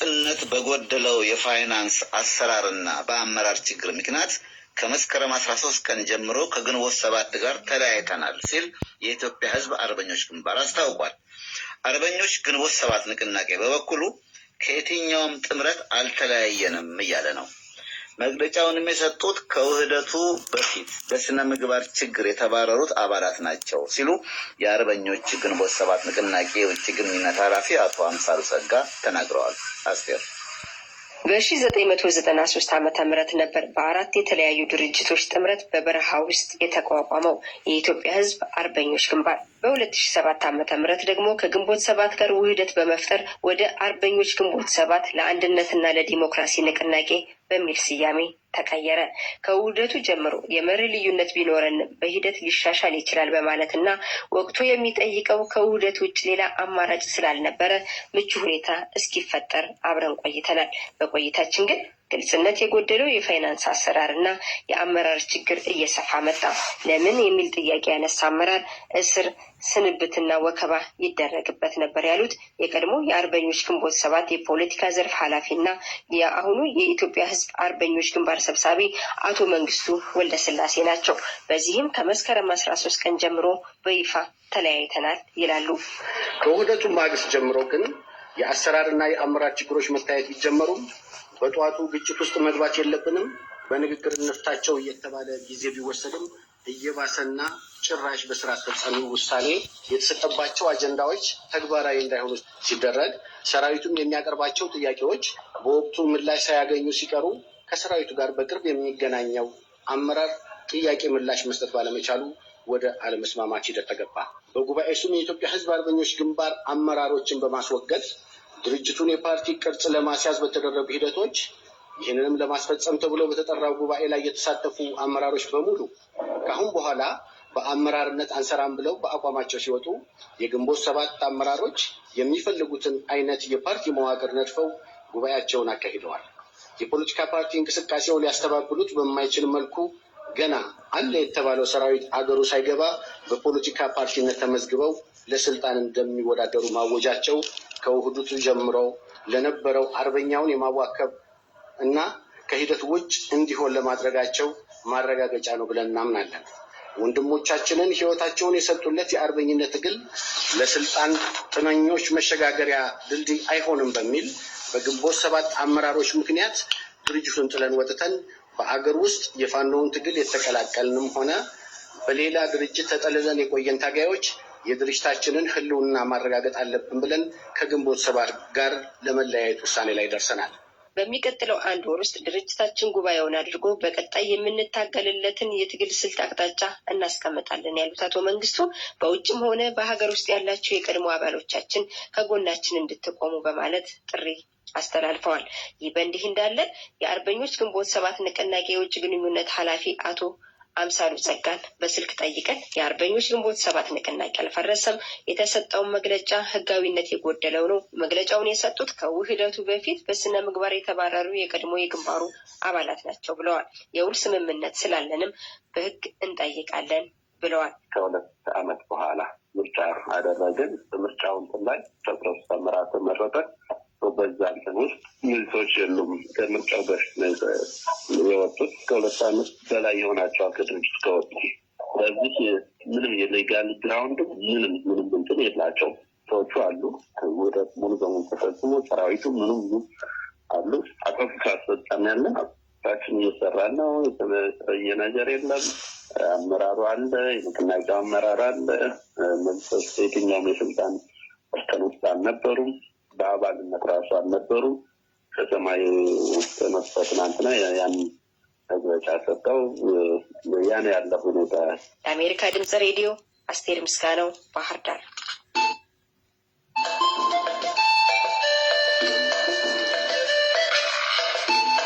ግልጽነት በጎደለው የፋይናንስ አሰራርና በአመራር ችግር ምክንያት ከመስከረም 13 ቀን ጀምሮ ከግንቦት 7 ጋር ተለያይተናል ሲል የኢትዮጵያ ሕዝብ አርበኞች ግንባር አስታውቋል። አርበኞች ግንቦት 7 ንቅናቄ በበኩሉ ከየትኛውም ጥምረት አልተለያየንም እያለ ነው። መግለጫውንም የሰጡት ከውህደቱ በፊት በስነ ምግባር ችግር የተባረሩት አባላት ናቸው ሲሉ የአርበኞች ግንቦት 7 ንቅናቄ የውጭ ግንኙነት ኃላፊ አቶ አምሳሉ ጸጋ ተናግረዋል። አስቴር በ1993 ዓ.ም ነበር በአራት የተለያዩ ድርጅቶች ጥምረት በበረሃ ውስጥ የተቋቋመው የኢትዮጵያ ሕዝብ አርበኞች ግንባር። በ2007 ዓ.ም ደግሞ ከግንቦት 7 ጋር ውህደት በመፍጠር ወደ አርበኞች ግንቦት 7 ለአንድነትና ለዲሞክራሲ ንቅናቄ በሚል ስያሜ ተቀየረ። ከውህደቱ ጀምሮ የመሪ ልዩነት ቢኖረንም በሂደት ሊሻሻል ይችላል በማለትና ወቅቱ የሚጠይቀው ከውህደት ውጭ ሌላ አማራጭ ስላልነበረ ምቹ ሁኔታ እስኪፈጠር አብረን ቆይተናል። በቆይታችን ግን ግልጽነት የጎደለው የፋይናንስ አሰራርና የአመራር ችግር እየሰፋ መጣ። ለምን የሚል ጥያቄ ያነሳ አመራር እስር፣ ስንብትና ወከባ ይደረግበት ነበር ያሉት የቀድሞ የአርበኞች ግንቦት 7 የፖለቲካ ዘርፍ ኃላፊና የአሁኑ የኢትዮጵያ ሕዝብ አርበኞች ግንባር ሰብሳቢ አቶ መንግስቱ ወልደስላሴ ናቸው። በዚህም ከመስከረም 13 ቀን ጀምሮ በይፋ ተለያይተናል ይላሉ። ከውህደቱ ማግስት ጀምሮ ግን የአሰራርና የአመራር ችግሮች መታየት ቢጀመሩም በጠዋቱ ግጭት ውስጥ መግባት የለብንም፣ በንግግር እንፍታቸው እየተባለ ጊዜ ቢወሰድም እየባሰና ጭራሽ በስራ አስፈጻሚ ውሳኔ የተሰጠባቸው አጀንዳዎች ተግባራዊ እንዳይሆኑ ሲደረግ ሰራዊቱም የሚያቀርባቸው ጥያቄዎች በወቅቱ ምላሽ ሳያገኙ ሲቀሩ ከሰራዊቱ ጋር በቅርብ የሚገናኘው አመራር ጥያቄ ምላሽ መስጠት ባለመቻሉ ወደ አለመስማማት ሂደት ተገባ። በጉባኤ ሱም የኢትዮጵያ ሕዝብ አርበኞች ግንባር አመራሮችን በማስወገድ ድርጅቱን የፓርቲ ቅርጽ ለማስያዝ በተደረጉ ሂደቶች ይህንንም ለማስፈጸም ተብሎ በተጠራው ጉባኤ ላይ የተሳተፉ አመራሮች በሙሉ ከአሁን በኋላ በአመራርነት አንሰራም ብለው በአቋማቸው ሲወጡ የግንቦት 7 አመራሮች የሚፈልጉትን አይነት የፓርቲ መዋቅር ነድፈው ጉባኤያቸውን አካሂደዋል። የፖለቲካ ፓርቲ እንቅስቃሴውን ሊያስተባብሉት በማይችል መልኩ ገና አለ የተባለው ሰራዊት አገሩ ሳይገባ በፖለቲካ ፓርቲነት ተመዝግበው ለስልጣን እንደሚወዳደሩ ማወጃቸው ከውህደቱ ጀምሮ ለነበረው አርበኛውን የማዋከብ እና ከሂደት ውጭ እንዲሆን ለማድረጋቸው ማረጋገጫ ነው ብለን እናምናለን። ወንድሞቻችንን ህይወታቸውን የሰጡለት የአርበኝነት ትግል ለስልጣን ጥመኞች መሸጋገሪያ ድልድይ አይሆንም በሚል በግንቦት 7 አመራሮች ምክንያት ድርጅቱን ጥለን ወጥተን በአገር ውስጥ የፋኖውን ትግል የተቀላቀልንም ሆነ በሌላ ድርጅት ተጠልለን የቆየን ታጋዮች የድርጅታችንን ህልውና ማረጋገጥ አለብን ብለን ከግንቦት 7 ጋር ለመለያየት ውሳኔ ላይ ደርሰናል። በሚቀጥለው አንድ ወር ውስጥ ድርጅታችን ጉባኤውን አድርጎ በቀጣይ የምንታገልለትን የትግል ስልት አቅጣጫ እናስቀምጣለን ያሉት አቶ መንግስቱ በውጭም ሆነ በሀገር ውስጥ ያላቸው የቀድሞ አባሎቻችን ከጎናችን እንድትቆሙ በማለት ጥሪ አስተላልፈዋል። ይህ በእንዲህ እንዳለ የአርበኞች ግንቦት 7 ንቅናቄ የውጭ ግንኙነት ኃላፊ አቶ አምሳሉ ጸጋን በስልክ ጠይቀን የአርበኞች ግንቦት 7 ንቅናቄ አልፈረሰም፣ የተሰጠውን መግለጫ ህጋዊነት የጎደለው ነው፣ መግለጫውን የሰጡት ከውህደቱ በፊት በስነ ምግባር የተባረሩ የቀድሞ የግንባሩ አባላት ናቸው ብለዋል። የውል ስምምነት ስላለንም በህግ እንጠይቃለን ብለዋል። ከ2 ዓመት በኋላ ምርጫ አደረግን። በምርጫውን ላይ ተፕሮስ ተመራ ተመረጠ። በዛ እንትን ውስጥ ምልቶች የሉም። ከምርጫው በፊት ነው የወጡት። ከ2 ዓመት በላይ የሆናቸዋል ከድርጅት ከወጡ። ስለዚህ ምንም የሌጋል ግራውንድ ምንም እንትን የላቸው ሰዎቹ አሉ። ውህደት ሙሉ በሙሉ ተፈጽሞ ሰራዊቱ ምንም አሉ። አቆፍ አስፈጻሚ ያለ ታችን እየሰራ ነው። የተለየ ነገር የለም። አመራሩ አለ፣ የንቅናቄው አመራር አለ። መንግስት የትኛውም የስልጣን እርከን ውስጥ አልነበሩም። በአባልነት ራሱ አልነበሩ። ከሰማይ ውስጥ ተነስተው ትናንትና ያን መግለጫ ሰጠው። ያን ያለ ሁኔታ። የአሜሪካ ድምጽ ሬዲዮ አስቴር ምስጋናው ባህር ዳር።